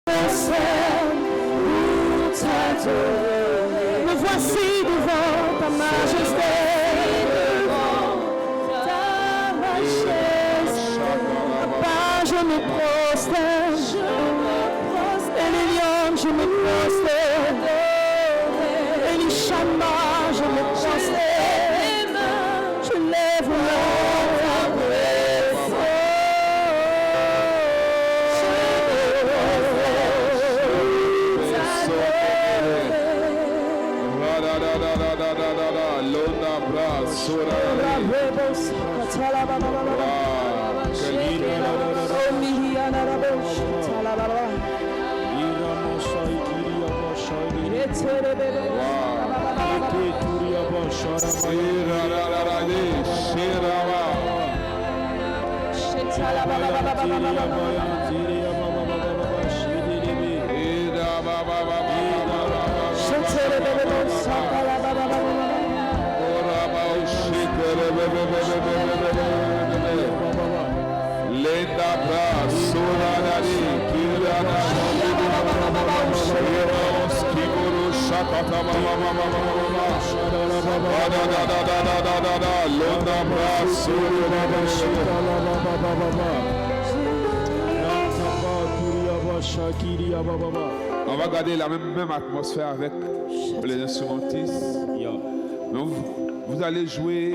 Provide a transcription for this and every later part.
Me voici devant ta majesté, Papa, je me prosterne, Eliam, je me prosterne, Elishama, je me prosterne, je lève mon On va garder la même atmosphère avec les instrumentistes. Donc vous allez jouer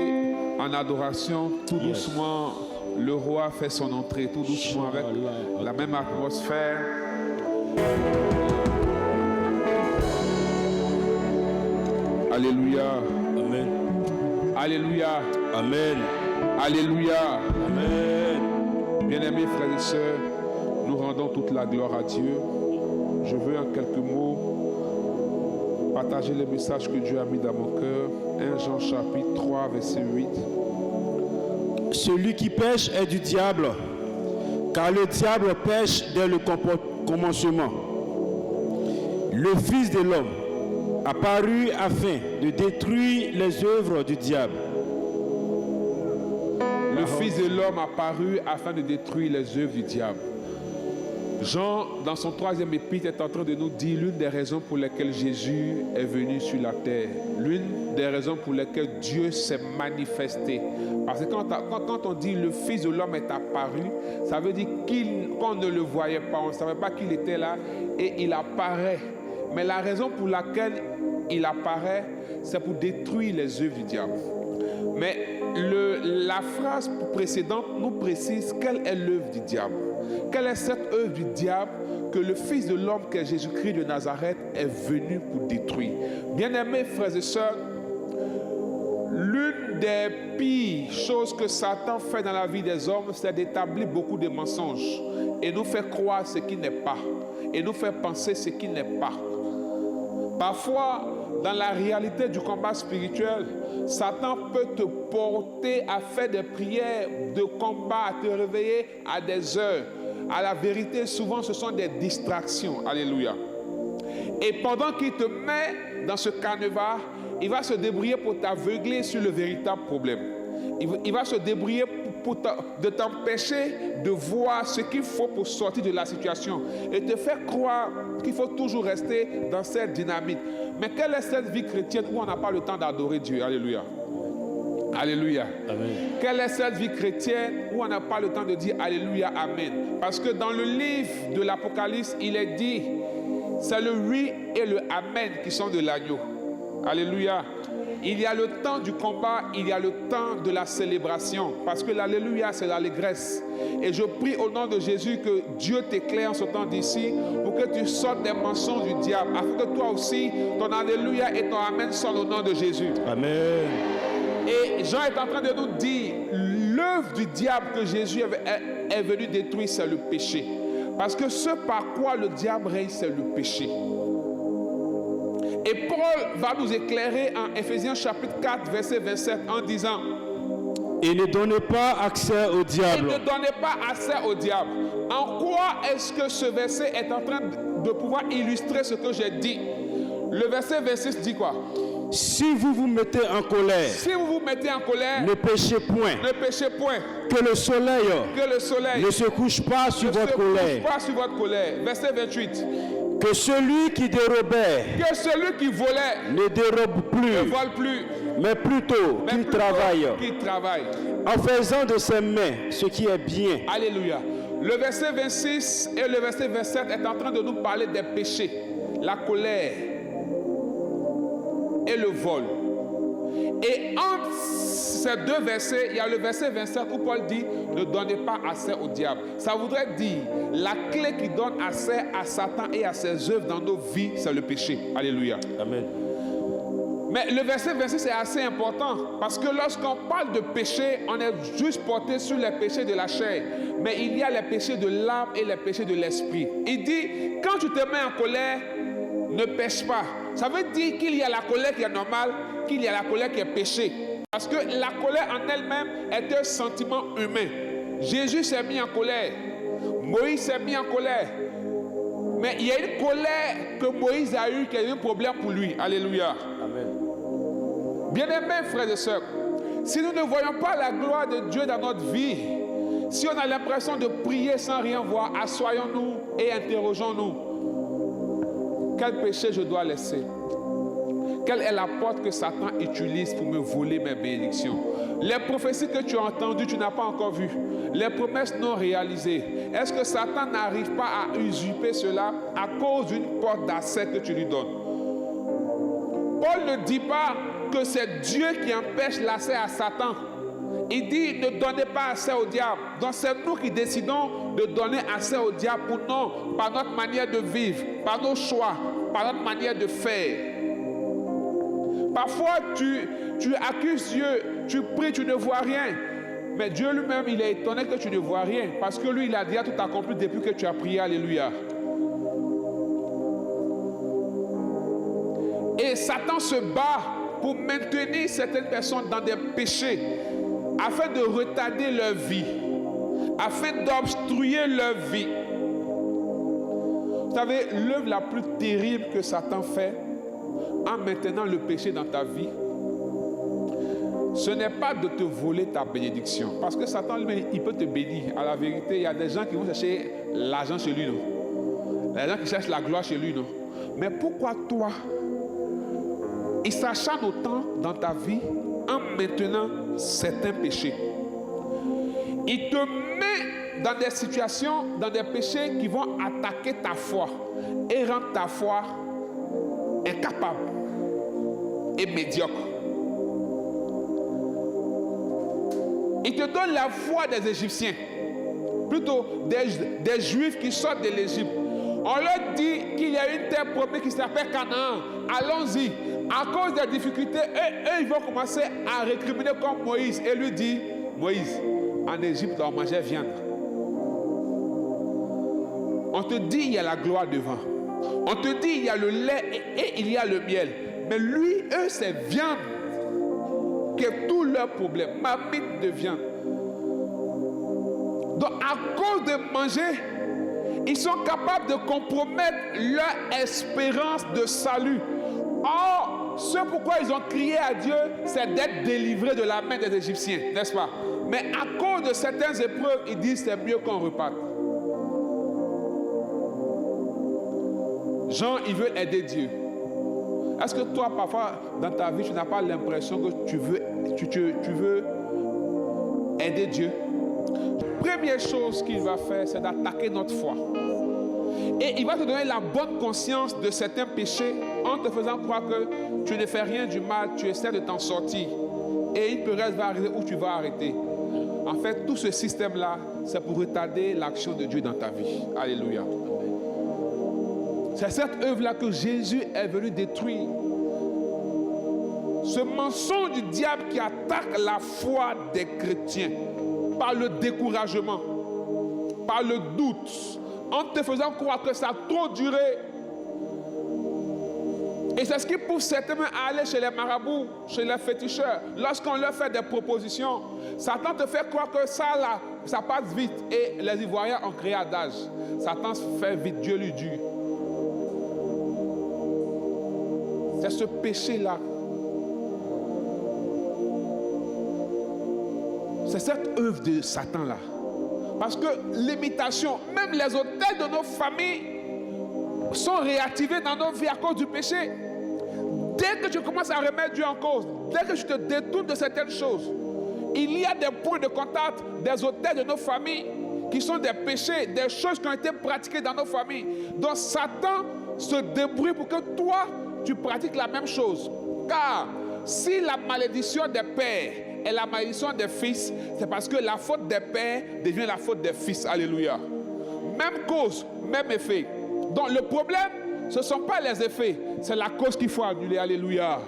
en adoration tout doucement. Le roi fait son entrée tout doucement avec la même atmosphère. Alléluia. Amen. Alléluia. Amen. Alléluia. Amen. Bien-aimés frères et sœurs, nous rendons toute la gloire à Dieu. Je veux en quelques mots partager le message que Dieu a mis dans mon cœur. 1 Jean chapitre 3 verset 8. Celui qui pêche est du diable, car le diable pêche dès le commencement. Le Fils de l'homme apparu afin de détruire les œuvres du diable. Le Fils de l'homme apparu afin de détruire les œuvres du diable. Jean, dans son 3e épître, est en train de nous dire l'une des raisons pour lesquelles Jésus est venu sur la terre. L'une des raisons pour lesquelles Dieu s'est manifesté. Parce que quand on dit le Fils de l'homme est apparu, ça veut dire qu'on ne le voyait pas, on ne savait pas qu'il était là et il apparaît. Mais la raison pour laquelle il apparaît, c'est pour détruire les œuvres du diable. Mais la phrase précédente nous précise quelle est l'œuvre du diable. Quelle est cette œuvre du diable que le Fils de l'homme, qui est Jésus-Christ de Nazareth, est venu pour détruire? Bien-aimés frères et sœurs, l'une des pires choses que Satan fait dans la vie des hommes, c'est d'établir beaucoup de mensonges et nous faire croire ce qui n'est pas et nous faire penser ce qui n'est pas. Parfois, dans la réalité du combat spirituel, Satan peut te porter à faire des prières de combat, à te réveiller à des heures. À la vérité, souvent, ce sont des distractions. Alléluia. Et pendant qu'il te met dans ce canevas, il va se débrouiller pour t'aveugler sur le véritable problème. Il va se débrouiller de t'empêcher de voir ce qu'il faut pour sortir de la situation et te faire croire qu'il faut toujours rester dans cette dynamique. Mais quelle est cette vie chrétienne où on n'a pas le temps d'adorer Dieu? Alléluia. Alléluia. Amen. Quelle est cette vie chrétienne où on n'a pas le temps de dire Alléluia, Amen? Parce que dans le livre de l'Apocalypse, il est dit, c'est le oui et le Amen qui sont de l'agneau. Alléluia. Il y a le temps du combat, il y a le temps de la célébration. Parce que l'Alléluia, c'est l'allégresse. Et je prie au nom de Jésus que Dieu t'éclaire en ce temps d'ici pour que tu sortes des mensonges du diable. Afin que toi aussi, ton Alléluia et ton Amen sortent au nom de Jésus. Amen. Et Jean est en train de nous dire, l'œuvre du diable que Jésus est venu détruire, c'est le péché. Parce que ce par quoi le diable règne, c'est le péché. Et Paul va nous éclairer en Ephésiens chapitre 4, verset 27, en disant, et ne donnez pas accès au diable. Et ne donnez pas accès au diable. En quoi est-ce que ce verset est en train de pouvoir illustrer ce que j'ai dit? Le verset 26 dit quoi? Si vous vous mettez en colère, Si vous vous mettez en colère, ne péchez point. ne péchez point. Que le soleil Que le soleil ne se couche pas sur ne se votre couche colère. pas sur votre colère. Verset 28. Que celui qui dérobait Que celui qui volait ne dérobe ne plus, vole plus, mais plutôt mais qu'il plutôt travaille, qu'il travaille. en faisant de ses mains ce qui est bien. Alléluia. Le verset 26 et le verset 27 est en train de nous parler des péchés, la colère et le vol. Et entre ces deux versets, il y a le verset 27 où Paul dit « Ne donnez pas accès au diable ». Ça voudrait dire la clé qui donne accès à Satan et à ses œuvres dans nos vies, c'est le péché. Alléluia. Amen. Mais le verset 26 c'est assez important parce que lorsqu'on parle de péché, on est juste porté sur les péchés de la chair. Mais il y a les péchés de l'âme et les péchés de l'esprit. Il dit, quand tu te mets en colère, ne pêche pas. Ça veut dire qu'il y a la colère qui est normale, qu'il y a la colère qui est péché. Parce que la colère en elle-même est un sentiment humain. Jésus s'est mis en colère. Moïse s'est mis en colère. Mais il y a une colère que Moïse a eue qui a eu un problème pour lui. Alléluia. Amen. Bien-aimés frères et sœurs, si nous ne voyons pas la gloire de Dieu dans notre vie, si on a l'impression de prier sans rien voir, assoyons-nous et interrogeons-nous. Quel péché je dois laisser? Quelle est la porte que Satan utilise pour me voler mes bénédictions? Les prophéties que tu as entendues, tu n'as pas encore vues. Les promesses non réalisées. Est-ce que Satan n'arrive pas à usurper cela à cause d'une porte d'accès que tu lui donnes? Paul ne dit pas que c'est Dieu qui empêche l'accès à Satan. Il dit ne donnez pas accès au diable. Donc c'est nous qui décidons de donner accès au diable ou non, par notre manière de vivre, par nos choix, par notre manière de faire. Parfois tu accuses Dieu, tu pries, tu ne vois rien. Mais Dieu lui-même, il est étonné que tu ne vois rien. Parce que lui, il a déjà tout accompli depuis que tu as prié. Alléluia. Et Satan se bat pour maintenir certaines personnes dans des péchés, afin de retarder leur vie, afin d'obstruer leur vie. Vous savez, l'œuvre la plus terrible que Satan fait en maintenant le péché dans ta vie, ce n'est pas de te voler ta bénédiction. Parce que Satan lui-même, il peut te bénir. À la vérité, il y a des gens qui vont chercher l'argent chez lui, non? Il y a des gens qui cherchent la gloire chez lui, non? Mais pourquoi toi, il s'acharne autant dans ta vie en maintenant certains péchés? Il te met dans des situations, dans des péchés qui vont attaquer ta foi et rendre ta foi incapable et médiocre. Il te donne la foi des Égyptiens, plutôt des Juifs qui sortent de l'Égypte. On leur dit qu'il y a une terre promise qui s'appelle Canaan. Allons-y. À cause des difficultés, eux, ils vont commencer à récriminer comme Moïse et lui dit, Moïse, en Égypte, on mangeait viande. On te dit il y a la gloire devant. On te dit il y a le lait et il y a le miel. Mais lui, eux, c'est viande qui est tout leur problème. Marmite de viande. Donc, à cause de manger, ils sont capables de compromettre leur espérance de salut. Or, ce pourquoi ils ont crié à Dieu, c'est d'être délivrés de la main des Égyptiens, n'est-ce pas? Mais à cause de certaines épreuves, ils disent c'est mieux qu'on reparte. Jean, il veut aider Dieu. Est-ce que toi, parfois, dans ta vie, tu n'as pas l'impression que tu veux aider Dieu? La première chose qu'il va faire, c'est d'attaquer notre foi. Et il va te donner la bonne conscience de certains péchés en te faisant croire que tu ne fais rien du mal, tu essaies de t'en sortir. Et une période va arriver où tu vas arrêter. En fait, tout ce système-là, c'est pour retarder l'action de Dieu dans ta vie. Alléluia. C'est cette œuvre-là que Jésus est venu détruire. Ce mensonge du diable qui attaque la foi des chrétiens par le découragement, par le doute, en te faisant croire que ça a trop duré. Et c'est ce qui pousse certains à aller chez les marabouts, chez les féticheurs. Lorsqu'on leur fait des propositions, Satan te fait croire que ça là, ça passe vite. Et les Ivoiriens ont créé adage. Satan se fait vite, Dieu lui dure. C'est ce péché-là C'est cette œuvre de Satan-là. Parce que l'imitation, même les autels de nos familles sont réactivés dans nos vies à cause du péché. Dès que tu commences à remettre Dieu en cause, dès que tu te détournes de certaines choses, il y a des points de contact, des autels de nos familles qui sont des péchés, des choses qui ont été pratiquées dans nos familles. Donc Satan se débrouille pour que toi, tu pratiques la même chose. Car si la malédiction des pères est la malédiction des fils, c'est parce que la faute des pères devient la faute des fils. Alléluia. Même cause, même effet. Donc le problème, ce ne sont pas les effets, c'est la cause qu'il faut annuler. Alléluia.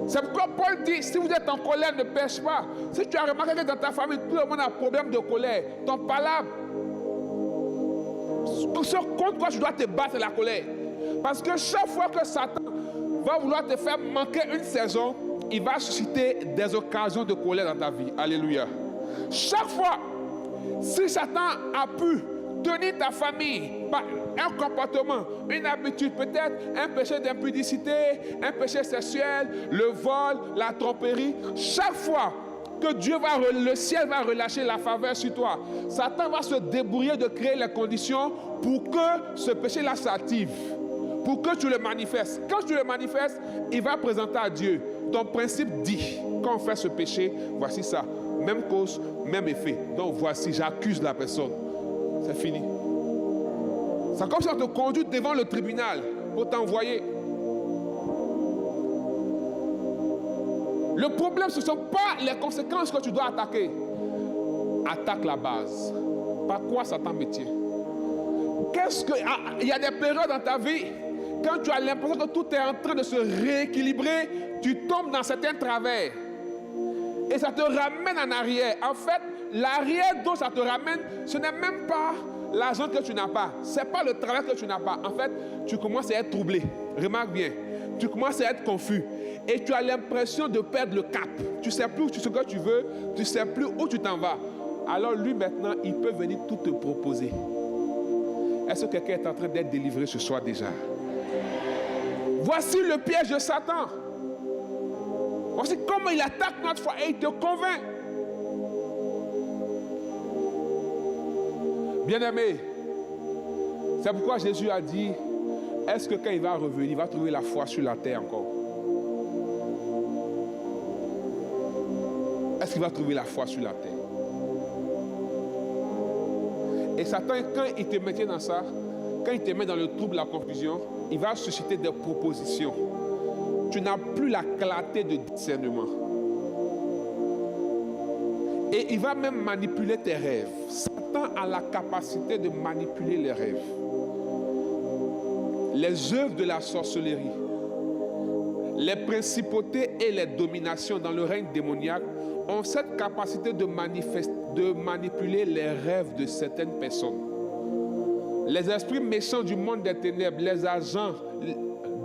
C'est pourquoi Paul dit, si vous êtes en colère, ne pêche pas. Si tu as remarqué que dans ta famille, tout le monde a un problème de colère, ton palabre, ce contre quoi tu dois te battre, c'est la colère. Parce que chaque fois que Satan va vouloir te faire manquer une saison, il va susciter des occasions de colère dans ta vie. Alléluia. Chaque fois, si Satan a pu tenir ta famille par un comportement, une habitude, peut-être un péché d'impudicité, un péché sexuel, le vol, la tromperie, chaque fois que le ciel va relâcher la faveur sur toi, Satan va se débrouiller de créer les conditions pour que ce péché-là s'active, pour que tu le manifestes. Quand tu le manifestes, il va présenter à Dieu. Ton principe dit, quand on fait ce péché, voici ça, même cause, même effet. Donc voici, j'accuse la personne. C'est fini. C'est comme si on te conduit devant le tribunal pour t'envoyer. Le problème, ce ne sont pas les conséquences que tu dois attaquer. Attaque la base. Par quoi Satan me tient? Il y a des périodes dans ta vie, quand tu as l'impression que tout est en train de se rééquilibrer, tu tombes dans certains travers. Et ça te ramène en arrière. En fait, l'arrière dont ça te ramène, ce n'est même pas l'argent que tu n'as pas. Ce n'est pas le travail que tu n'as pas. En fait, tu commences à être troublé. Remarque bien. Tu commences à être confus. Et tu as l'impression de perdre le cap. Tu ne sais plus ce que tu veux. Tu ne sais plus où tu t'en vas. Alors lui, maintenant, il peut venir tout te proposer. Est-ce que quelqu'un est en train d'être délivré ce soir déjà? Voici le piège de Satan. Voici comment il attaque notre foi et il te convainc. Bien-aimé, c'est pourquoi Jésus a dit, est-ce que quand il va revenir, il va trouver la foi sur la terre encore? Est-ce qu'il va trouver la foi sur la terre? Et Satan, quand il te met dans ça, quand il te met dans le trouble, la confusion, il va susciter des propositions. Tu n'as plus la clarté de discernement. Et il va même manipuler tes rêves. Satan a la capacité de manipuler les rêves. Les œuvres de la sorcellerie, les principautés et les dominations dans le règne démoniaque ont cette capacité de manipuler les rêves de certaines personnes. Les esprits méchants du monde des ténèbres, les agents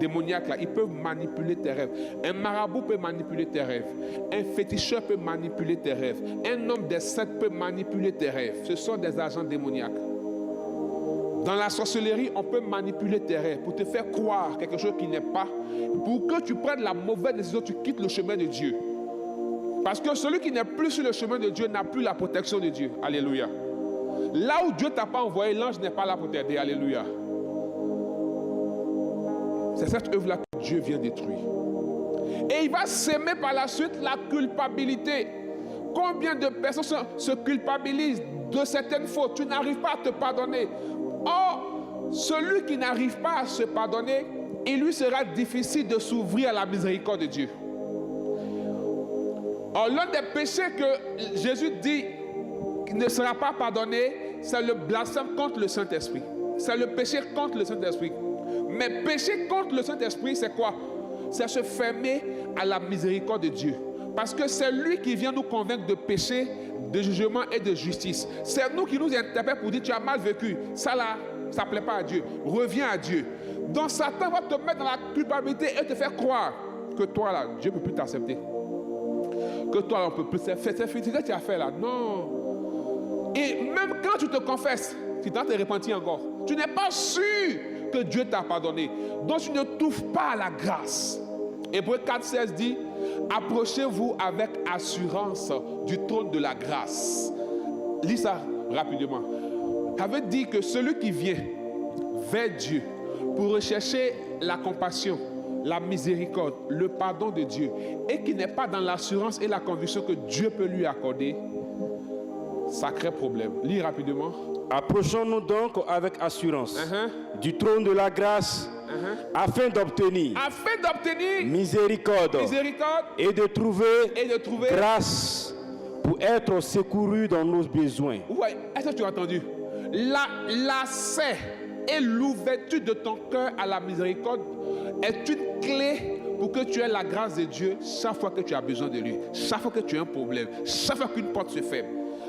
démoniaques, là, ils peuvent manipuler tes rêves. Un marabout peut manipuler tes rêves. Un féticheur peut manipuler tes rêves. Un homme des sectes peut manipuler tes rêves. Ce sont des agents démoniaques. Dans la sorcellerie, on peut manipuler tes rêves pour te faire croire quelque chose qui n'est pas, pour que tu prennes la mauvaise décision, tu quittes le chemin de Dieu. Parce que celui qui n'est plus sur le chemin de Dieu n'a plus la protection de Dieu. Alléluia. Là où Dieu ne t'a pas envoyé, l'ange n'est pas là pour t'aider. Alléluia. C'est cette œuvre-là que Dieu vient détruire. Et il va s'aimer par la suite la culpabilité. Combien de personnes se culpabilisent de certaines fautes? Tu n'arrives pas à te pardonner. Or, celui qui n'arrive pas à se pardonner, il lui sera difficile de s'ouvrir à la miséricorde de Dieu. Or, l'un des péchés que Jésus dit qu'il ne sera pas pardonné, c'est le blasphème contre le Saint-Esprit. C'est le péché contre le Saint-Esprit. Mais péché contre le Saint-Esprit, c'est quoi? C'est se fermer à la miséricorde de Dieu. Parce que c'est lui qui vient nous convaincre de péché, de jugement et de justice. C'est nous qui nous interpellons pour dire, tu as mal vécu. Ça là, ça ne plaît pas à Dieu. Reviens à Dieu. Donc Satan va te mettre dans la culpabilité et te faire croire que toi là, Dieu ne peut plus t'accepter. Que toi là, on ne peut plus. C'est ce que tu as fait là. Non. Et même quand tu te confesses, tu dois te repentir encore. Tu n'es pas sûr que Dieu t'a pardonné. Donc tu ne trouves pas la grâce. Hébreux 4,16 dit, approchez-vous avec assurance du trône de la grâce. Lis ça rapidement. Ça veut dire que celui qui vient vers Dieu pour rechercher la compassion, la miséricorde, le pardon de Dieu, et qui n'est pas dans l'assurance et la conviction que Dieu peut lui accorder, ça crée problème. Lis rapidement. Approchons-nous donc avec assurance du trône de la grâce afin d'obtenir miséricorde et de trouver grâce pour être secouru dans nos besoins. Ouais, est-ce que tu as entendu? L'accès et l'ouverture de ton cœur à la miséricorde est une clé pour que tu aies la grâce de Dieu chaque fois que tu as besoin de lui, chaque fois que tu as un problème, chaque fois qu'une porte se ferme.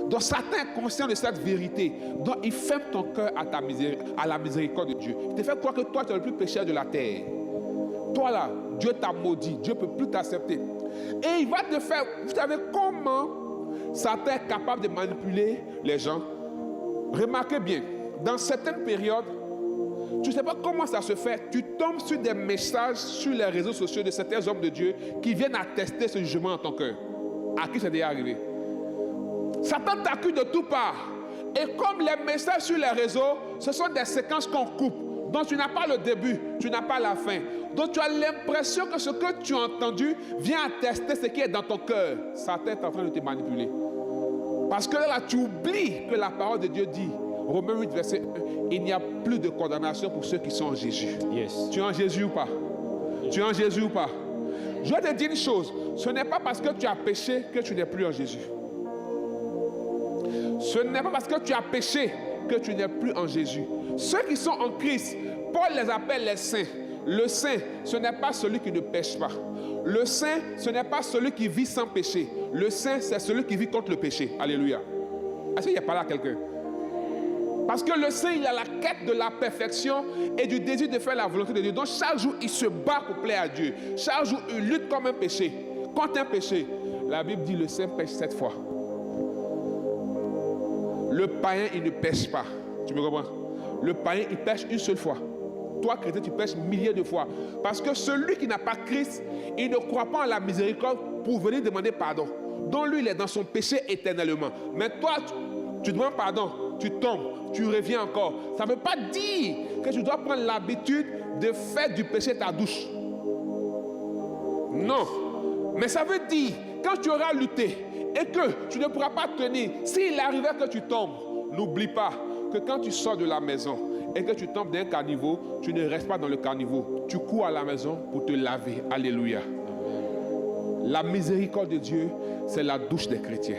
Donc Satan est conscient de cette vérité. Donc il ferme ton cœur à la miséricorde de Dieu. Il te fait croire que toi tu es le plus pécheur de la terre. Toi là, Dieu t'a maudit, Dieu ne peut plus t'accepter. Et il va te faire, vous savez comment Satan est capable de manipuler les gens? Remarquez bien, dans certaines périodes, tu ne sais pas comment ça se fait, tu tombes sur des messages sur les réseaux sociaux de certains hommes de Dieu qui viennent attester ce jugement en ton cœur. À qui c'est déjà arrivé? Satan t'accuse de toutes parts. Et comme les messages sur les réseaux, ce sont des séquences qu'on coupe. Donc tu n'as pas le début, tu n'as pas la fin. Donc tu as l'impression que ce que tu as entendu vient attester ce qui est dans ton cœur. Satan est en train de te manipuler. Parce que là, tu oublies que la parole de Dieu dit, Romains 8, verset 1, il n'y a plus de condamnation pour ceux qui sont en Jésus. Yes. Tu es en Jésus ou pas? Tu es en Jésus ou pas? Je vais te dire une chose, ce n'est pas parce que tu as péché que tu n'es plus en Jésus. Ce n'est pas parce que tu as péché que tu n'es plus en Jésus. Ceux qui sont en Christ, Paul les appelle les saints. Le saint, ce n'est pas celui qui ne pêche pas. Le saint, ce n'est pas celui qui vit sans péché. Le saint, c'est celui qui vit contre le péché. Alléluia. Est-ce qu'il n'y a pas là quelqu'un? Parce que le saint, il a la quête de la perfection et du désir de faire la volonté de Dieu. Donc chaque jour, il se bat pour plaire à Dieu. Chaque jour, il lutte comme un péché. Contre un péché. La Bible dit le saint pêche 7 fois. Le païen, il ne pêche pas. Tu me comprends? Le païen, il pêche une seule fois. Toi, chrétien, tu pêches milliers de fois. Parce que celui qui n'a pas Christ, il ne croit pas en la miséricorde pour venir demander pardon. Donc lui, il est dans son péché éternellement. Mais toi, tu demandes pardon, tu tombes, tu reviens encore. Ça ne veut pas dire que tu dois prendre l'habitude de faire du péché ta douche. Non. Mais ça veut dire, quand tu auras lutté et que tu ne pourras pas tenir, s'il arrivait que tu tombes, n'oublie pas que quand tu sors de la maison et que tu tombes d'un caniveau, tu ne restes pas dans le caniveau. Tu cours à la maison pour te laver. Alléluia. La miséricorde de Dieu, c'est la douche des chrétiens.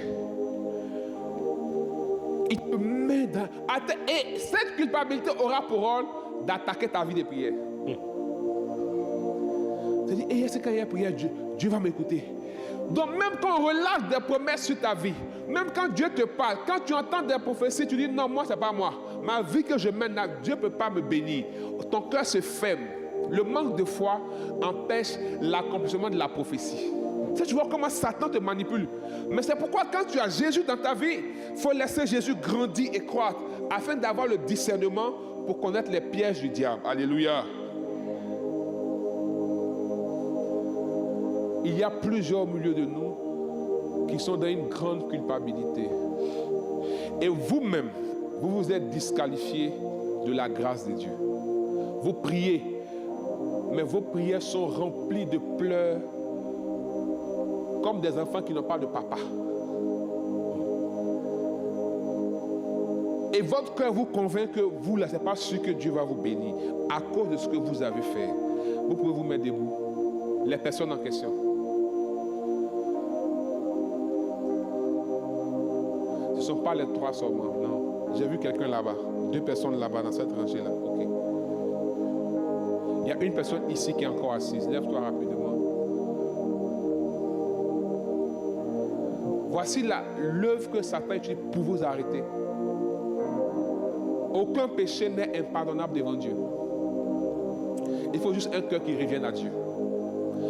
Il te met dans... Et cette culpabilité aura pour rôle d'attaquer ta vie de prière. C'est-à-dire, est-ce que quand il y a prière, Dieu va m'écouter. Donc même quand on relâche des promesses sur ta vie, même quand Dieu te parle, quand tu entends des prophéties, tu dis non, moi c'est pas moi. Ma vie que je mène là, Dieu ne peut pas me bénir. Ton cœur se ferme. Le manque de foi empêche l'accomplissement de la prophétie. Tu vois comment Satan te manipule. Mais c'est pourquoi quand tu as Jésus dans ta vie, il faut laisser Jésus grandir et croître afin d'avoir le discernement pour connaître les pièges du diable. Alléluia. Il y a plusieurs au milieu de nous qui sont dans une grande culpabilité. Et vous-même, vous vous êtes disqualifiés de la grâce de Dieu. Vous priez, mais vos prières sont remplies de pleurs comme des enfants qui n'ont pas de papa. Et votre cœur vous convainc que vous, là, ce n'est pas sûr que Dieu va vous bénir à cause de ce que vous avez fait. Vous pouvez vous mettre debout. Les personnes en question. Ce ne sont pas les 3 seulement, non. J'ai vu quelqu'un là-bas. 2 personnes là-bas dans cette rangée-là. Ok. Il y a une personne ici qui est encore assise. Lève-toi rapidement. Voici l'œuvre que Satan utilise pour vous arrêter. Aucun péché n'est impardonnable devant Dieu. Il faut juste un cœur qui revienne à Dieu.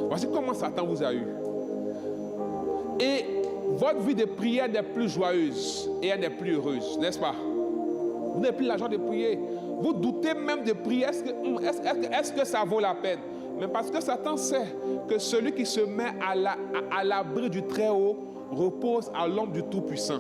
Voici comment Satan vous a eu. Et votre vie de prière n'est plus joyeuse et elle n'est plus heureuse, n'est-ce pas? Vous n'avez plus l'argent de prier. Vous doutez même de prier. Est-ce que ça vaut la peine? mais parce que Satan sait que celui qui se met à l'abri du Très-Haut repose à l'ombre du Tout-Puissant.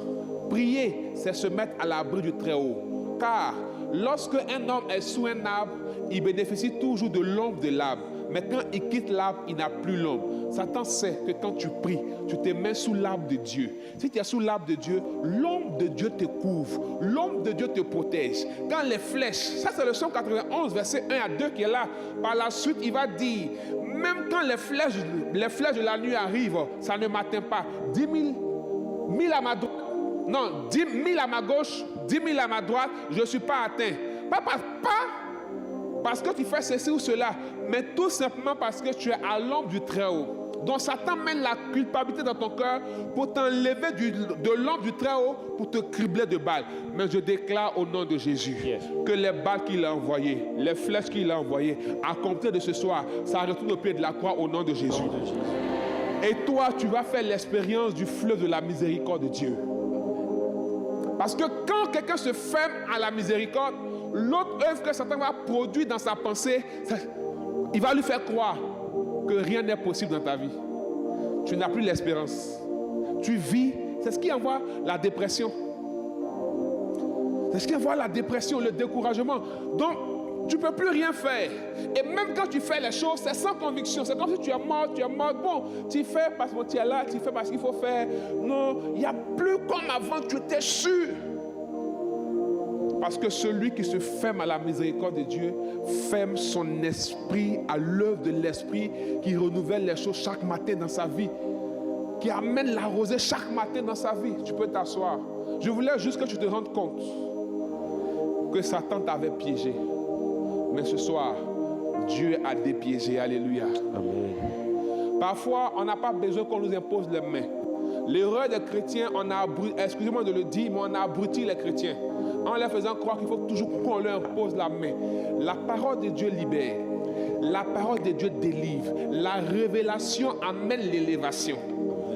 Prier, c'est se mettre à l'abri du Très-Haut. Car lorsque un homme est sous un arbre, il bénéficie toujours de l'ombre de l'arbre. Mais quand il quitte l'arbre, il n'a plus l'ombre. Satan sait que quand tu pries, tu te mets sous l'arbre de Dieu. Si tu es sous l'arbre de Dieu, l'ombre de Dieu te couvre. L'ombre de Dieu te protège. Quand les flèches, ça c'est le Psaume 91, verset 1 à 2 qui est là. Par la suite, il va dire, même quand les flèches de la nuit arrivent, ça ne m'atteint pas. 10 000 à ma droite, non, 10 000 à ma gauche, 10 000 à ma droite, je ne suis pas atteint. Pas parce que tu fais ceci ou cela, mais tout simplement parce que tu es à l'ombre du Très-Haut. Donc Satan mène la culpabilité dans ton cœur pour t'enlever de l'ombre du Très-Haut, pour te cribler de balles. Mais je déclare au nom de Jésus que les balles qu'il a envoyées, les flèches qu'il a envoyées, à compter de ce soir, ça retourne au pied de la croix au nom de Jésus. Et toi, tu vas faire l'expérience du fleuve de la miséricorde de Dieu. Parce que quand quelqu'un se ferme à la miséricorde, l'autre œuvre que Satan va produire dans sa pensée, il va lui faire croire que rien n'est possible dans ta vie. Tu n'as plus l'espérance. Tu vis, c'est ce qui envoie la dépression. C'est ce qui envoie la dépression, le découragement. Donc, tu ne peux plus rien faire. Et même quand tu fais les choses, c'est sans conviction. C'est comme si tu es mort. Bon, tu fais parce que tu es là, tu fais parce qu'il faut faire. Non, il n'y a plus comme avant, tu étais sûr. Parce que celui qui se ferme à la miséricorde de Dieu ferme son esprit à l'œuvre de l'esprit qui renouvelle les choses chaque matin dans sa vie, qui amène la rosée chaque matin dans sa vie. Tu peux t'asseoir. Je voulais juste que tu te rendes compte que Satan t'avait piégé. Mais ce soir, Dieu a dépiégé. Alléluia. Amen. Parfois, on n'a pas besoin qu'on nous impose les mains. L'erreur des chrétiens, excusez-moi de le dire, mais on a abruti les chrétiens en leur faisant croire qu'il faut toujours qu'on leur impose la main. La parole de Dieu libère. La parole de Dieu délivre. La révélation amène l'élévation.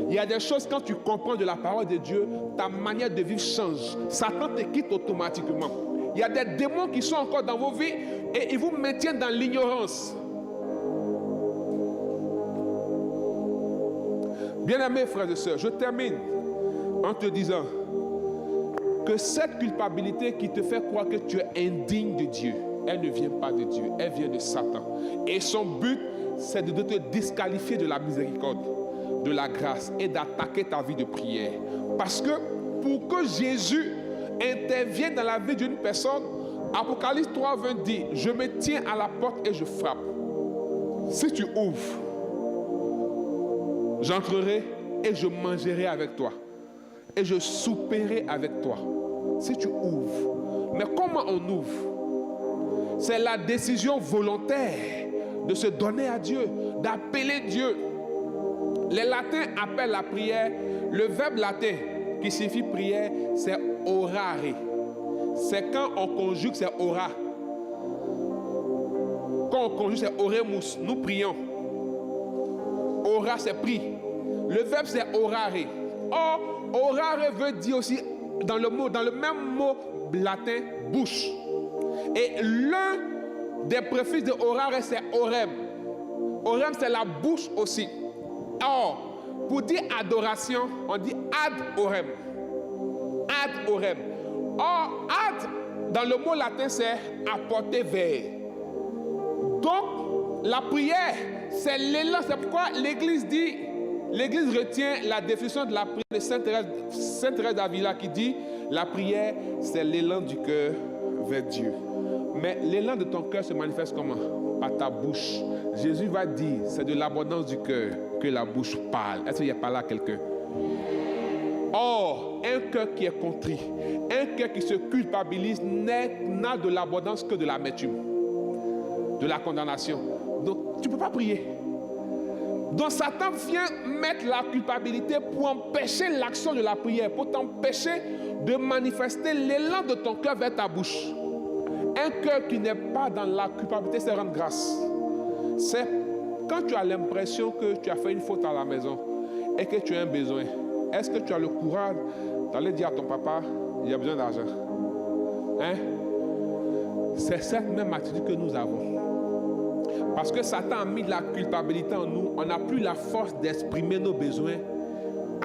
Il y a des choses, quand tu comprends de la parole de Dieu, ta manière de vivre change. Satan te quitte automatiquement. Il y a des démons qui sont encore dans vos vies et ils vous maintiennent dans l'ignorance. Bien-aimés frères et sœurs, je termine en te disant que cette culpabilité qui te fait croire que tu es indigne de Dieu, elle ne vient pas de Dieu, elle vient de Satan. Et son but, c'est de te disqualifier de la miséricorde, de la grâce et d'attaquer ta vie de prière. Parce que pour que Jésus intervienne dans la vie d'une personne, Apocalypse 3:20 dit, je me tiens à la porte et je frappe. Si tu ouvres, j'entrerai et je mangerai avec toi. Et je souperai avec toi. Si tu ouvres. Mais comment on ouvre? C'est la décision volontaire de se donner à Dieu, d'appeler Dieu. Les latins appellent la prière, le verbe latin qui signifie prière, c'est orare. C'est quand on conjugue, c'est ora. Quand on conjugue, c'est oremus. Nous prions. Ora, c'est prie. Le verbe, c'est orare. Or, orare veut dire aussi, dans le même mot latin, bouche. Et l'un des préfixes de orare, c'est orem. Orem, c'est la bouche aussi. Or, pour dire adoration, on dit ad orem. Ad orem. Or, ad, dans le mot latin, c'est apporter vers. Donc, la prière, c'est l'élan. C'est pourquoi l'Église dit, l'Église retient la définition de la prière de Sainte Thérèse d'Avila qui dit, la prière, c'est l'élan du cœur vers Dieu. Mais l'élan de ton cœur se manifeste comment? Par ta bouche. Jésus va dire, c'est de l'abondance du cœur que la bouche parle. Est-ce qu'il n'y a pas là quelqu'un? Or, un cœur qui est contrit, un cœur qui se culpabilise n'a de l'abondance que de l'amertume, de la condamnation. Donc, tu ne peux pas prier. Donc, Satan vient mettre la culpabilité pour empêcher l'action de la prière, pour t'empêcher de manifester l'élan de ton cœur vers ta bouche. Un cœur qui n'est pas dans la culpabilité, c'est rendre grâce. C'est quand tu as l'impression que tu as fait une faute à la maison et que tu as un besoin. Est-ce que tu as le courage d'aller dire à ton papa, il a besoin d'argent? Hein? C'est cette même attitude que nous avons. Parce que Satan a mis de la culpabilité en nous. On n'a plus la force d'exprimer nos besoins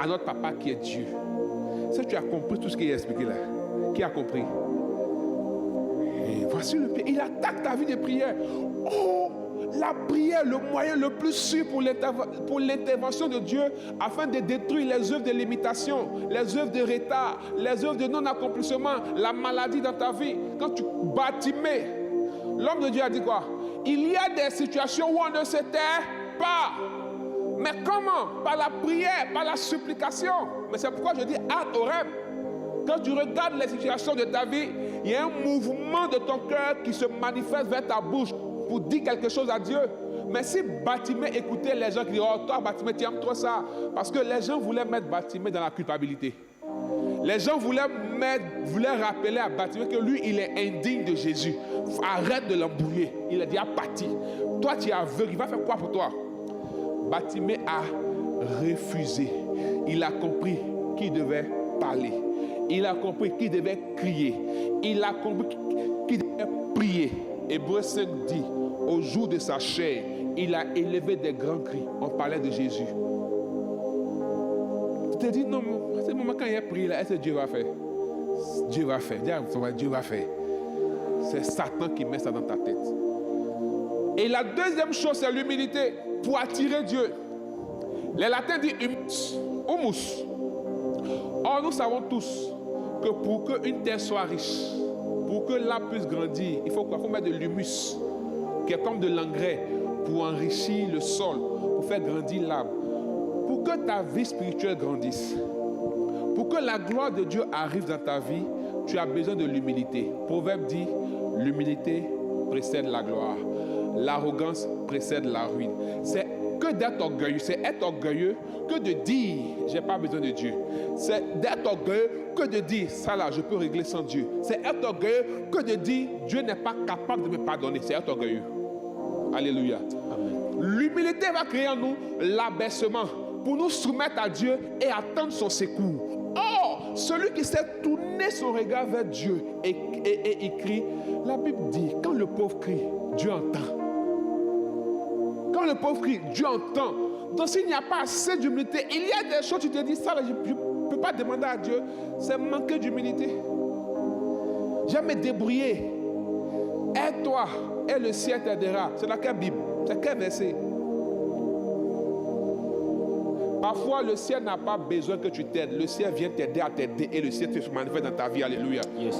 à notre papa qui est Dieu. Si tu as compris tout ce qui est expliqué là, qui a compris? Et voici le pire. Il attaque ta vie de prière. Oh, la prière, le moyen le plus sûr pour l'intervention de Dieu afin de détruire les œuvres de limitation, les œuvres de retard, les œuvres de non-accomplissement, la maladie dans ta vie. Quand tu Bartimée, l'homme de Dieu a dit quoi? Il y a des situations où on ne se tait pas. Mais comment? Par la prière, par la supplication. Mais c'est pourquoi je dis ad orem. Quand tu regardes les situations de ta vie, il y a un mouvement de ton cœur qui se manifeste vers ta bouche pour dire quelque chose à Dieu. Mais si Bartimée écoutait les gens qui disaient, oh toi Bartimée, tu aimes trop ça. Parce que les gens voulaient mettre Bartimée dans la culpabilité. Les gens voulaient rappeler à Bartimée que lui, il est indigne de Jésus. Arrête de l'embrouiller. Il a déjà parti. Toi, tu es aveugle. Il va faire quoi pour toi? Bartimée a refusé. Il a compris qu'il devait parler. Il a compris qu'il devait crier. Il a compris qu'il devait prier. Hébreux 5 dit, au jour de sa chair, il a élevé des grands cris. On parlait de Jésus. Tu te dis, non, c'est le moment quand il a prié, là, est-ce que Dieu va faire? Dieu va faire. Dieu va faire. C'est Satan qui met ça dans ta tête. Et la deuxième chose, c'est l'humilité pour attirer Dieu. Les latins disent humus. Or, nous savons tous que pour qu'une terre soit riche, pour que l'arbre puisse grandir, il faut quoi? Il faut mettre de l'humus, qui est comme de l'engrais, pour enrichir le sol, pour faire grandir l'arbre. Pour que ta vie spirituelle grandisse, pour que la gloire de Dieu arrive dans ta vie, tu as besoin de l'humilité. Proverbe dit, l'humilité précède la gloire. L'arrogance précède la ruine. C'est que d'être orgueilleux, c'est être orgueilleux que de dire, j'ai pas besoin de Dieu. C'est d'être orgueilleux que de dire, ça là, je peux régler sans Dieu. C'est être orgueilleux que de dire, Dieu n'est pas capable de me pardonner. C'est être orgueilleux. Alléluia. L'humilité va créer en nous l'abaissement pour nous soumettre à Dieu et attendre son secours. Or, celui qui sait tourner son regard vers Dieu et il crie, la Bible dit, quand le pauvre crie, Dieu entend. Quand le pauvre crie, Dieu entend. Donc s'il n'y a pas assez d'humilité, il y a des choses, tu te dis, ça, je ne peux pas demander à Dieu, c'est manquer d'humilité. Jamais débrouiller. Aide-toi et le ciel t'aidera. C'est dans quelle Bible? C'est quel verset? Parfois, le ciel n'a pas besoin que tu t'aides. Le ciel vient t'aider à t'aider et le ciel te manifeste dans ta vie. Alléluia. Yes.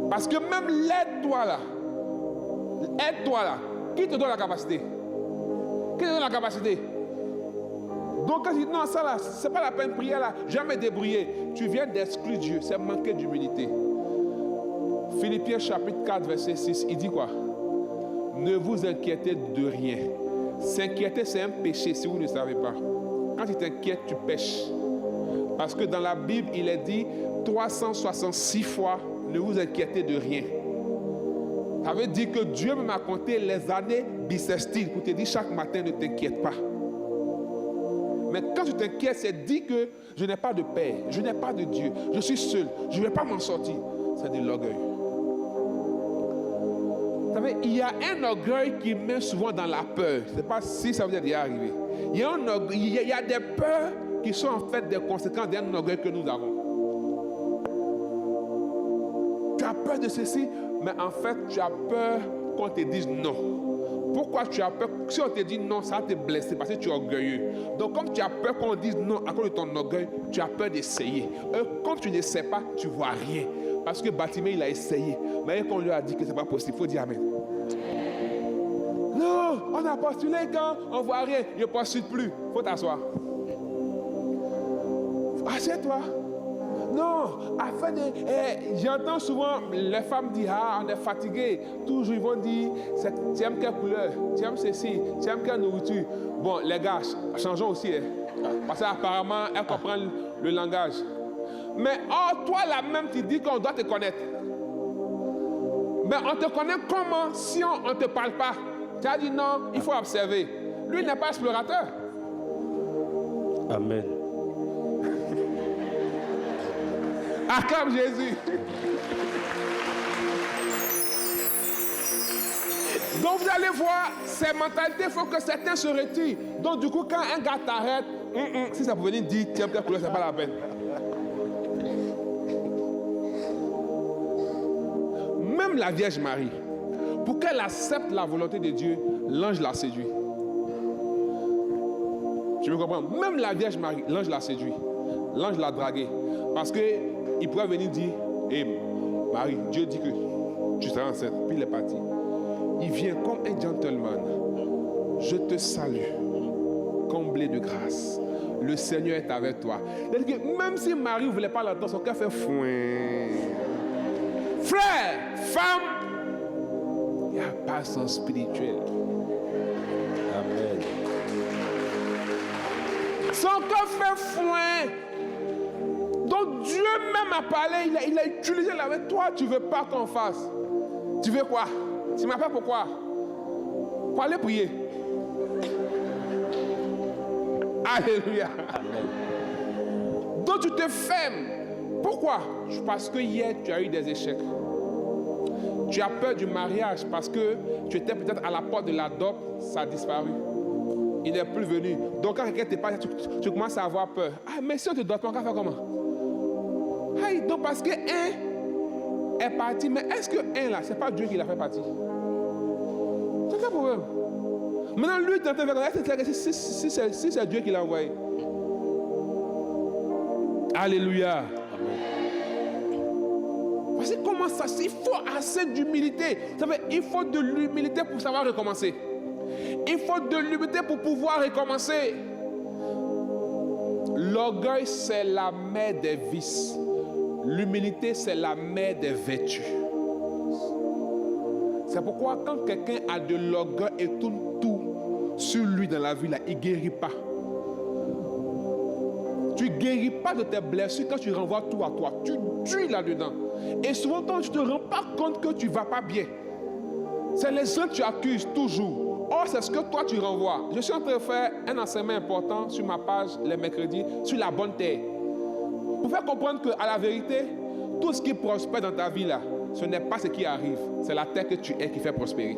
Parce que même l'aide-toi là, qui te donne la capacité? Qui te donne la capacité? Donc quand tu dis non, ça là, c'est pas la peine de prier là, jamais débrouiller. Tu viens d'exclure Dieu, c'est manquer d'humilité. Philippiens chapitre 4, verset 6, il dit quoi? Ne vous inquiétez de rien. S'inquiéter, c'est un péché si vous ne savez pas. Quand tu t'inquiètes, tu pêches. Parce que dans la Bible, il est dit 366 fois, ne vous inquiétez de rien. Ça veut dire que Dieu m'a compté les années bissextiles pour te dire chaque matin, ne t'inquiète pas. Mais quand tu t'inquiètes, c'est dit que je n'ai pas de père, je n'ai pas de Dieu, je suis seul, je ne vais pas m'en sortir. C'est de l'orgueil. Vous savez, il y a un orgueil qui met souvent dans la peur. Je ne sais pas si ça vous est déjà arrivé. Il y a des peurs qui sont en fait des conséquences d'un orgueil que nous avons. Tu as peur de ceci, mais en fait, tu as peur qu'on te dise non. Pourquoi tu as peur? Si on te dit non, ça va te blesser parce que tu es orgueilleux. Donc, comme tu as peur qu'on dise non à cause de ton orgueil, tu as peur d'essayer. Comme tu ne sais pas, tu ne vois rien. Parce que Bartimée, il a essayé. Mais quand on lui a dit que ce n'est pas possible, il faut dire amen. Non, on a postulé quand on ne voit rien. Je ne postule plus. Il faut t'asseoir. Assieds-toi. Non, afin de... j'entends souvent les femmes dire, ah, on est fatigué. Toujours, ils vont dire, tu aimes quelle couleur? Tu aimes ceci? Tu aimes quelle nourriture? Bon, les gars, changeons aussi. Parce qu'apparemment, elles comprennent le langage. Mais toi là même, tu dis qu'on doit te connaître. Mais on te connaît comment si on ne te parle pas? Tu as dit non, il faut observer. Lui, il n'est pas explorateur. Amen. Acclame Jésus. Donc vous allez voir, ces mentalités, il faut que certains se retirent. Donc du coup, quand un gars t'arrête, si ça peut venir dire, tiens, peut-être que c'est pas la peine. Même la Vierge Marie, pour qu'elle accepte la volonté de Dieu, l'ange l'a séduit. Tu me comprends? Même la Vierge Marie, l'ange l'a séduit. L'ange l'a dragué. Parce qu'il pourrait venir dire, hé, Marie, Dieu dit que tu seras enceinte. Puis il est parti. Il vient comme un gentleman. Je te salue, comblé de grâce. Le Seigneur est avec toi. C'est-à-dire que même si Marie ne voulait pas l'entendre, son cœur fait foin. Frère, femme, il n'y a pas sens spirituel. Amen. Son cœur fait foin. Donc Dieu même a parlé, il a utilisé la main. Toi, tu ne veux pas qu'on fasse. Tu veux quoi? Tu m'appelles pourquoi? Pour aller prier. Alléluia. Amen. Donc tu te fermes. Pourquoi? Parce que hier, tu as eu des échecs. Tu as peur du mariage parce que tu étais peut-être à la porte de la dot, ça a disparu. Il n'est plus venu. Donc quand quelqu'un te parle, tu commences à avoir peur. Ah, mais si on te doit pas, on va faire comment? Ah, donc parce que un est parti, mais est-ce que un là, c'est pas Dieu qui l'a fait partir? C'est quel problème? Maintenant, lui, tu es en train de faire si c'est Dieu qui l'a envoyé. Alléluia. Voici comment ça, il faut assez d'humilité. Ça veut dire, il faut de l'humilité pour savoir recommencer. Il faut de l'humilité pour pouvoir recommencer. L'orgueil, c'est la mère des vices. L'humilité, c'est la mère des vertus. C'est pourquoi quand quelqu'un a de l'orgueil et tourne tout sur lui dans la vie, là, il ne guérit pas. Tu ne guéris pas de tes blessures quand tu renvoies tout à toi. Tu tues là-dedans. Et souvent, quand tu ne te rends pas compte que tu ne vas pas bien, c'est les autres que tu accuses toujours. Or, c'est ce que toi, tu renvoies. Je suis en train de faire un enseignement important sur ma page les mercredis, sur la bonne terre. Pour faire comprendre qu'à la vérité, tout ce qui prospère dans ta vie, là, ce n'est pas ce qui arrive. C'est la terre que tu es qui fait prospérer.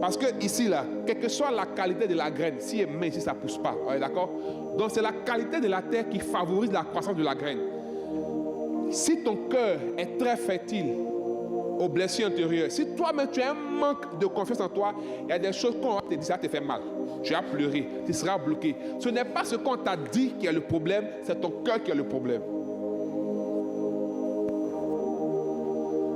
Parce que ici, là, quelle que soit la qualité de la graine, si elle est mince, si ça ne pousse pas, d'accord? Donc c'est la qualité de la terre qui favorise la croissance de la graine. Si ton cœur est très fertile aux blessures intérieures, si toi-même tu as un manque de confiance en toi, il y a des choses qu'on va te dire, ça te fait mal. Tu as pleuré, tu seras bloqué. Ce n'est pas ce qu'on t'a dit qui est le problème, c'est ton cœur qui est le problème.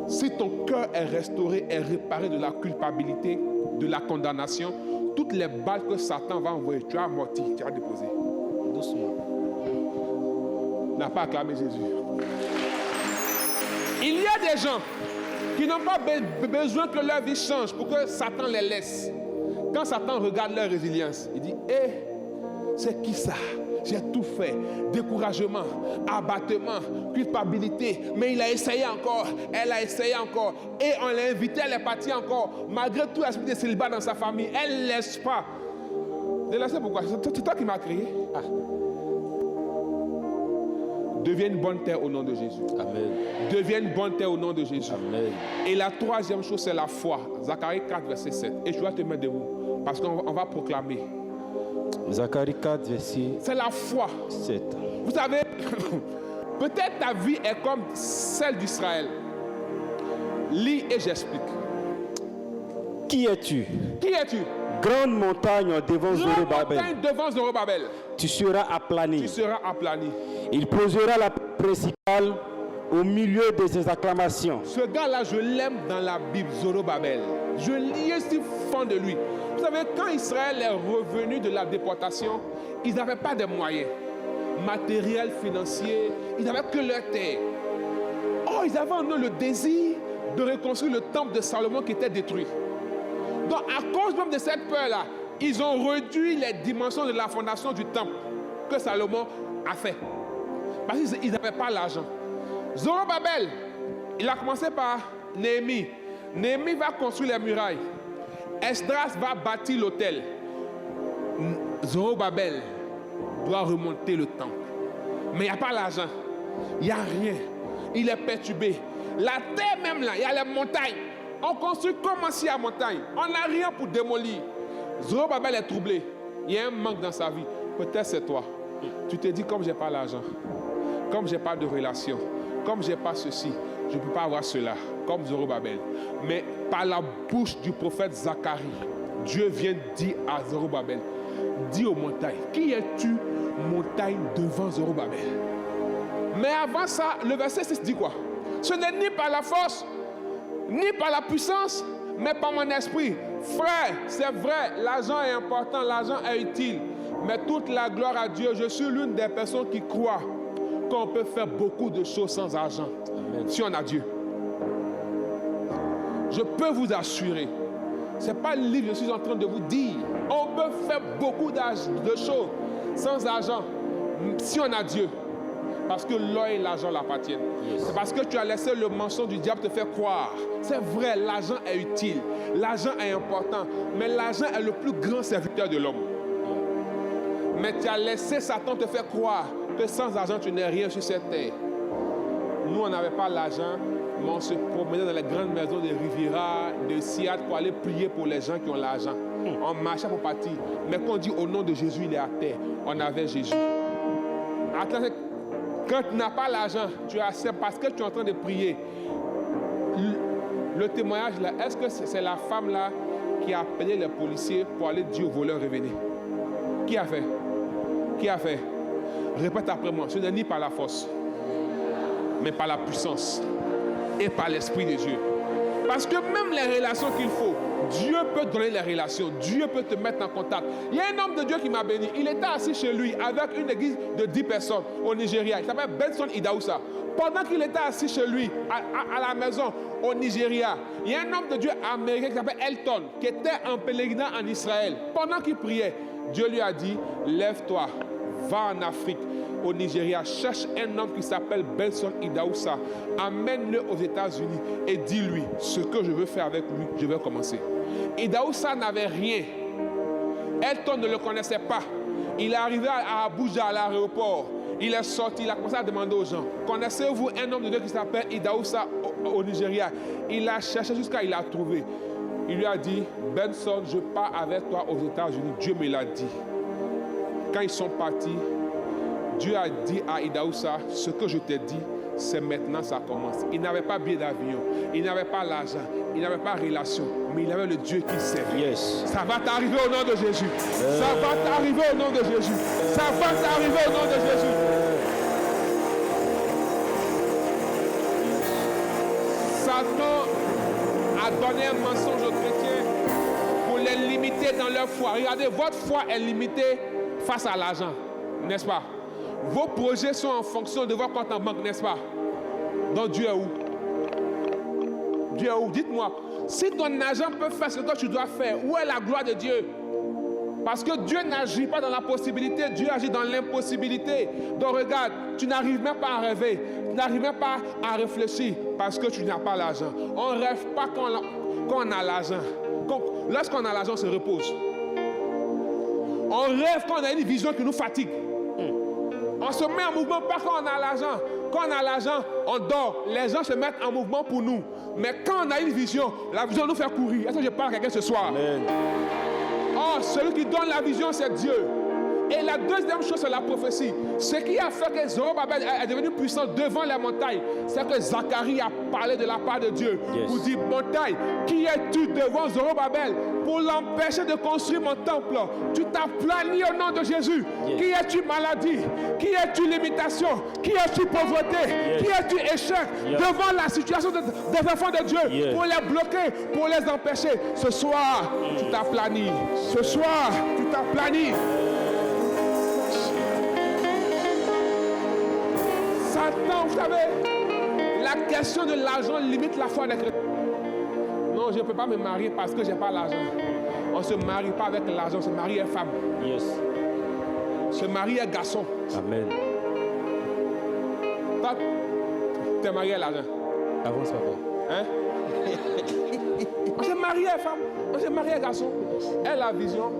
Si ton cœur est restauré, est réparé de la culpabilité, de la condamnation, toutes les balles que Satan va envoyer, tu as amorti, tu as déposé. Doucement. N'a pas acclamé Jésus. Il y a des gens qui n'ont pas besoin que leur vie change pour que Satan les laisse. Quand Satan regarde leur résilience, il dit, hé, c'est qui ça? J'ai tout fait. Découragement, abattement, culpabilité. Mais il a essayé encore. Elle a essayé encore. Et on l'a invité, elle est partie encore. Malgré tout l'esprit de célibat dans sa famille, elle ne laisse pas. De laisser pourquoi? C'est toi qui m'as créé. Ah. Deviens une bonne terre au nom de Jésus. Amen. Deviens une bonne terre au nom de Jésus. Amen. Et la troisième chose, c'est la foi. Zacharie 4, verset 7. Et je dois te mettre debout. Parce qu'on va proclamer. Zacharie 4, verset 7. C'est la foi. Vous savez, peut-être ta vie est comme celle d'Israël. Lis et j'explique. Qui es-tu? Qui es-tu? Grande montagne devant Zorobabel. Montagne devant Zorobabel. Tu seras aplani. Tu seras aplani. Il posera la principale au milieu de ses acclamations. Ce gars-là, je l'aime dans la Bible, Zorobabel. Je lis si fond de lui. Vous savez, quand Israël est revenu de la déportation, ils n'avaient pas de moyens matériels, financiers. Ils n'avaient que leur terre. Oh, ils avaient en eux le désir de reconstruire le temple de Salomon qui était détruit. Donc, à cause même de cette peur-là, ils ont réduit les dimensions de la fondation du temple que Salomon a fait. Parce qu'ils n'avaient pas l'argent. Zorobabel, il a commencé par Néhémie. Néhémie va construire les murailles. Esdras va bâtir l'autel. Zorobabel doit remonter le temple. Mais il n'y a pas l'argent. Il n'y a rien. Il est perturbé. La terre même là, il y a les montagnes. On construit comme si à montagne. On n'a rien pour démolir. Zorobabel est troublé. Il y a un manque dans sa vie. Peut-être c'est toi. Tu te dis, comme je n'ai pas l'argent, comme je n'ai pas de relation, comme je n'ai pas ceci, je ne peux pas avoir cela, comme Zorobabel. Mais par la bouche du prophète Zacharie, Dieu vient dire à Zorobabel, dis aux montagnes, qui es-tu, montagne devant Zorobabel? Mais avant ça, le verset 6 dit quoi? Ce n'est ni par la force, ni par la puissance, mais par mon esprit. Frère, c'est vrai, l'argent est important, l'argent est utile. Mais toute la gloire à Dieu, je suis l'une des personnes qui croient qu'on peut faire beaucoup de choses sans argent. Amen. Si on a Dieu. Je peux vous assurer, ce n'est pas le livre que je suis en train de vous dire. On peut faire beaucoup de choses sans argent si on a Dieu. Parce que l'or et l'argent l'appartiennent. Yes. C'est parce que tu as laissé le mensonge du diable te faire croire. C'est vrai, l'argent est utile, l'argent est important, mais l'argent est le plus grand serviteur de l'homme. Mais tu as laissé Satan te faire croire que sans argent, tu n'es rien sur cette terre. Nous, on n'avait pas l'argent, mais on se promenait dans les grandes maisons de Riviera, de Siad pour aller prier pour les gens qui ont l'argent. On marchait pour partir. Mais quand on dit au nom de Jésus, il est à terre, on avait Jésus. Attends, quand tu n'as pas l'argent, tu as, c'est parce que tu es en train de prier. Le témoignage là, est-ce que c'est la femme là qui a appelé les policiers pour aller dire aux voleurs revenez? Qui a fait? Qui a fait? Répète après moi. Ce n'est ni par la force, mais par la puissance et par l'Esprit de Dieu. Parce que même les relations qu'il faut, Dieu peut donner les relations. Dieu peut te mettre en contact. Il y a un homme de Dieu qui m'a béni. Il était assis chez lui avec une église de 10 personnes au Nigeria. Il s'appelle Benson Idaoussa. Pendant qu'il était assis chez lui, à la maison, au Nigeria, il y a un homme de Dieu américain qui s'appelle Elton, qui était en pèlerinage en Israël. Pendant qu'il priait, Dieu lui a dit, lève-toi, va en Afrique, au Nigeria, cherche un homme qui s'appelle Benson Idaoussa, amène-le aux États-Unis et dis-lui ce que je veux faire avec lui, je vais commencer. Idaoussa n'avait rien. Elton ne le connaissait pas. Il est arrivé à Abuja, à l'aéroport. Il est sorti, il a commencé à demander aux gens, connaissez-vous un homme de Dieu qui s'appelle Idaoussa au Nigeria? Il a cherché jusqu'à il a trouvé. Il lui a dit, Benson, je pars avec toi aux États-Unis. Dieu me l'a dit. Quand ils sont partis, Dieu a dit à Idaoussa, ce que je t'ai dit, c'est maintenant, ça commence. Il n'avait pas billet d'avion, il n'avait pas l'argent, il n'avait pas relation, mais il avait le Dieu qui servait. Yes. Ça va t'arriver au nom de Jésus. Ça va t'arriver au nom de Jésus. Ça va t'arriver au nom de Jésus. Satan a donné un mensonge aux chrétiens pour les limiter dans leur foi. Regardez, votre foi est limitée face à l'argent, n'est-ce pas? Vos projets sont en fonction de votre compte en banque, n'est-ce pas? Donc Dieu est où? Dieu est où? Dites-moi. Si ton argent peut faire ce que tu dois faire, où est la gloire de Dieu? Parce que Dieu n'agit pas dans la possibilité, Dieu agit dans l'impossibilité. Donc regarde, tu n'arrives même pas à rêver, tu n'arrives même pas à réfléchir parce que tu n'as pas l'argent. On ne rêve pas quand on a l'argent. Lorsqu'on a l'argent, on se repose. On rêve quand on a une vision qui nous fatigue. On se met en mouvement pas quand on a l'argent. Quand on a l'argent, on dort. Les gens se mettent en mouvement pour nous. Mais quand on a une vision, la vision nous fait courir. Est-ce que je parle à quelqu'un ce soir? Amen. Oh, celui qui donne la vision, c'est Dieu. Et la deuxième chose, c'est la prophétie. Ce qui a fait que Zorobabel est devenu puissant devant les montagnes, c'est que Zacharie a parlé de la part de Dieu. Yes. Pour dire, montagne, qui es-tu devant Zorobabel pour l'empêcher de construire mon temple? Tu t'as plani au nom de Jésus. Yes. Qui es-tu maladie? Qui es-tu limitation? Qui es-tu pauvreté? Yes. Qui es-tu échec? Yes. Devant la situation des enfants de Dieu, yes. Pour les bloquer, pour les empêcher. Ce soir, tu t'as plani. Ce soir, tu t'as plani. Satan, vous savez, la question de l'argent limite la foi des chrétiens. Non, je ne peux pas me marier parce que je n'ai pas l'argent. On ne se marie pas avec l'argent, on se marie avec femme. Yes. Se marie avec garçon. Amen. Toi, tu es marié avec l'argent. Avance, papa. Hein? On se marie avec femme, on se marie avec garçon. Elle a la vision.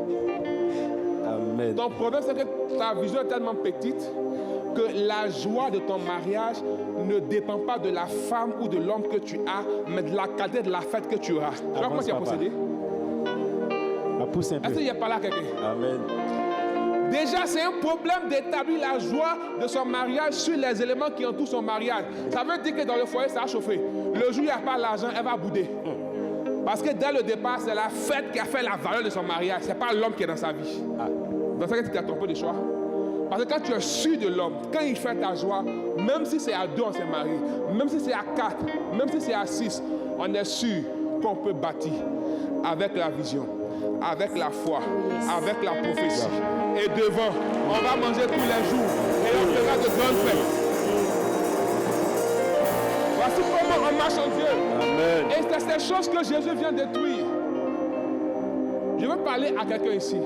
Amen. Ton problème, c'est que ta vision est tellement petite. que la joie de ton mariage ne dépend pas de la femme ou de l'homme que tu as, mais de la qualité de la fête que tu auras. Tu vois comment tu as procédé? Est-ce qu'il n'y a pas là quelqu'un? Amen. Déjà, c'est un problème d'établir la joie de son mariage sur les éléments qui entourent son mariage. Ça veut dire que dans le foyer, ça a chauffé. Le jour où il n'y a pas l'argent, elle va bouder. Parce que dès le départ, c'est la fête qui a fait la valeur de son mariage. Ce n'est pas l'homme qui est dans sa vie. Dans ça que tu t'es trompé de choix. Parce que quand tu es sûr de l'homme, quand il fait ta joie, même si c'est à 2, on s'est marié, même si c'est à 4, même si c'est à 6, on est sûr qu'on peut bâtir avec la vision, avec la foi, avec la prophétie. Et devant, on va manger tous les jours et on fera de grandes fêtes. Voici comment on marche en Dieu. Amen. Et c'est ces choses que Jésus vient détruire. Je veux parler à quelqu'un ici.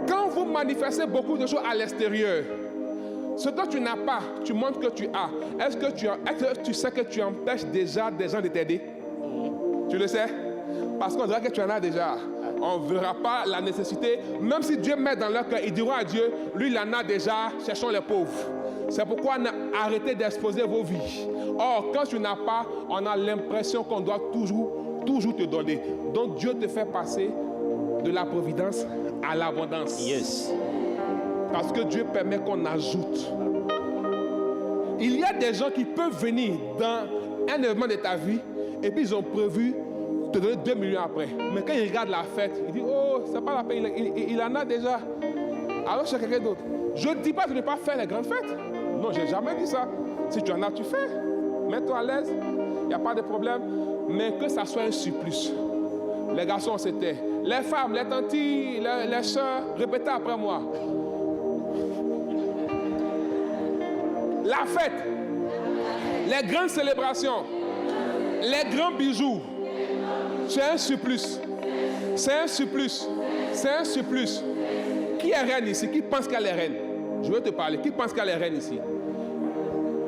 Quand vous manifestez beaucoup de choses à l'extérieur, ce que tu n'as pas, tu montres que tu as. Est-ce que tu sais que tu empêches déjà des gens de t'aider? Tu le sais? Parce qu'on dirait que tu en as déjà. On ne verra pas la nécessité. Même si Dieu met dans leur cœur, ils diront à Dieu, lui il en a déjà, cherchons les pauvres. C'est pourquoi arrêtez d'exposer vos vies. Or, quand tu n'as pas, on a l'impression qu'on doit toujours te donner. Donc Dieu te fait passer de la providence à l'abondance. Yes. Parce que Dieu permet qu'on ajoute. Il y a des gens qui peuvent venir dans un événement de ta vie et puis ils ont prévu te donner 2 millions après. Mais quand ils regardent la fête, ils disent, oh, c'est pas la peine, il en a déjà. Alors c'est quelqu'un d'autre. Je ne dis pas de ne pas faire les grandes fêtes. Non, je n'ai jamais dit ça. Si tu en as, tu fais. Mets-toi à l'aise. Il n'y a pas de problème. Mais que ça soit un surplus. Les garçons, c'était. Les femmes, les tantis, les soeurs, répétez après moi. La fête, les grandes célébrations, les grands bijoux, c'est un surplus. C'est un surplus. C'est un surplus. Qui est reine ici? Qui pense qu'elle est reine? Je veux te parler. Qui pense qu'elle est reine ici?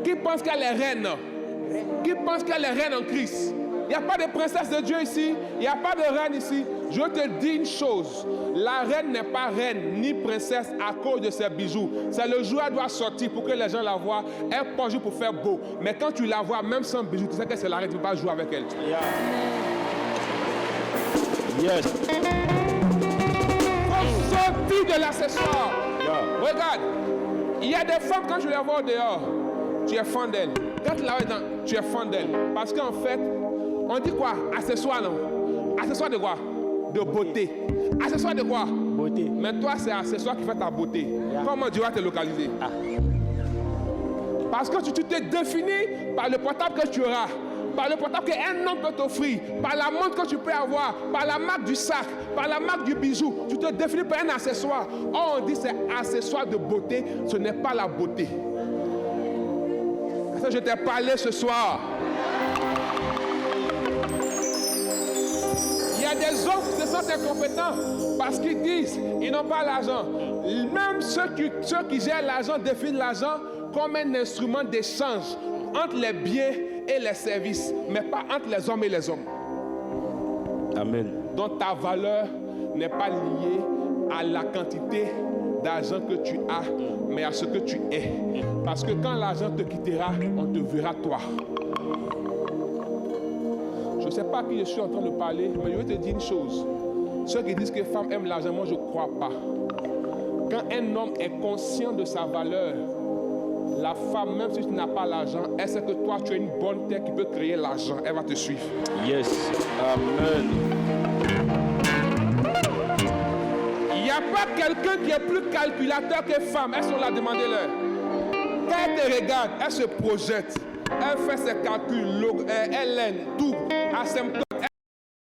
Qui pense qu'elle est reine? Qui pense qu'elle est reine en Christ? Il n'y a pas de princesse de Dieu ici. Il n'y a pas de reine ici. Je te dis une chose. La reine n'est pas reine ni princesse à cause de ses bijoux. C'est le jour où elle doit sortir pour que les gens la voient. Elle porte juste pour faire beau. Mais quand tu la vois, même sans bijoux, tu sais que c'est la reine. Tu ne peux pas jouer avec elle. Yeah. Yes. Faut sortir de l'accessoire. Yeah. Regarde. Il y a des femmes, quand je les vois dehors, tu es fan d'elles. Quand tu la vois dedans, tu es fan d'elles. Parce qu'en fait, on dit quoi? Accessoire, non? Accessoire de quoi? De beauté. Accessoire de quoi? Beauté. Mais toi, c'est accessoire qui fait ta beauté. Yeah. Comment Dieu va te localiser? Parce que tu te définis par le portable que tu auras, par le portable qu'un homme peut t'offrir, par la montre que tu peux avoir, par la marque du sac, par la marque du bijou. Tu te définis par un accessoire. Or, on dit c'est accessoire de beauté, ce n'est pas la beauté. Ça, je t'ai parlé ce soir. Il y a des hommes qui se sentent incompétents parce qu'ils disent ils n'ont pas l'argent. Même ceux qui gèrent l'argent définissent l'argent comme un instrument d'échange entre les biens et les services, mais pas entre les hommes et les hommes. Amen. Donc ta valeur n'est pas liée à la quantité d'argent que tu as, mais à ce que tu es. Parce que quand l'argent te quittera, on te verra toi. Je ne sais pas à qui je suis en train de parler, mais je vais te dire une chose. Ceux qui disent que les femmes aiment l'argent, moi je ne crois pas. Quand un homme est conscient de sa valeur, la femme, même si tu n'as pas l'argent, elle sait que toi tu as une bonne tête qui peut créer l'argent. Elle va te suivre. Yes. Amen. Il n'y a pas quelqu'un qui est plus calculateur que femme. Elles sont là, demandez-leur. Quand elle te regarde, elle se projette. Elle fait ses calculs, elle aime tout, asymptote.